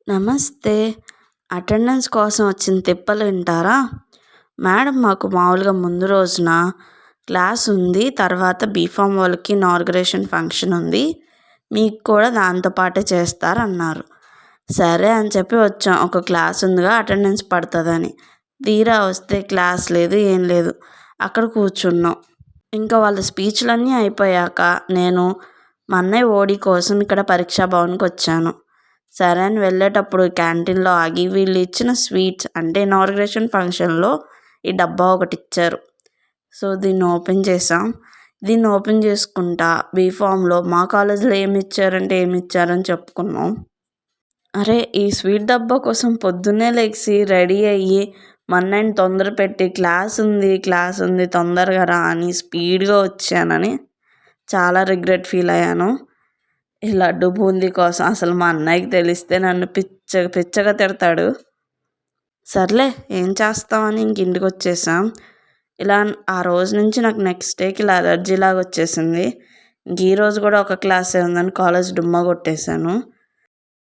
నమస్తే. అటెండెన్స్ కోసం వచ్చిన తిప్పలు వింటారా? మేడం, మాకు మామూలుగా ముందు రోజున క్లాస్ ఉంది, తర్వాత బీఫామ్ వాళ్ళకి ఇనాగ్రేషన్ ఫంక్షన్ ఉంది, మీకు కూడా దాంతో పాటే చేస్తారన్నారు. సరే అని చెప్పి వచ్చాం. ఒక క్లాస్ ఉందిగా, అటెండెన్స్ పడుతుందని. తీరా వస్తే క్లాస్ లేదు, ఏం లేదు. అక్కడ కూర్చున్నాం. ఇంకా వాళ్ళ స్పీచ్లన్నీ అయిపోయాక నేను మా అన్నయ్య ఓడి కోసం ఇక్కడ పరీక్షా భవన్కి వచ్చాను. సరే అని వెళ్ళేటప్పుడు క్యాంటీన్లో ఆగి వీళ్ళు ఇచ్చిన స్వీట్స్ అంటే ఇనాగ్రేషన్ ఫంక్షన్లో ఈ డబ్బా ఒకటి ఇచ్చారు. సో దీన్ని ఓపెన్ చేసాం. దీన్ని ఓపెన్ చేసుకుంటా బీఫామ్లో మా కాలేజీలో ఏమి ఇచ్చారని చెప్పుకున్నాం. అరే, ఈ స్వీట్ డబ్బా కోసం పొద్దున్నే లేచి రెడీ అయ్యి మన్నని తొందర పెట్టి క్లాస్ ఉంది తొందరగా రా అని స్పీడ్గా వచ్చానని చాలా రిగ్రెట్ ఫీల్ అయ్యాను. ఈ లడ్డు బూందీ కోసం అసలు మా అన్నయ్యకి తెలిస్తే నన్ను పిచ్చగా తిడతాడు. సర్లే, ఏం చేస్తామని ఇంటికి వచ్చేసాం. ఇలా ఆ రోజు నుంచి నాకు నెక్స్ట్ డేకి ఇలా అలర్జీ లాగా వచ్చేసింది. ఈరోజు కూడా ఒక క్లాసే ఉందని కాలేజ్ డుమ్మా కొట్టేశాను.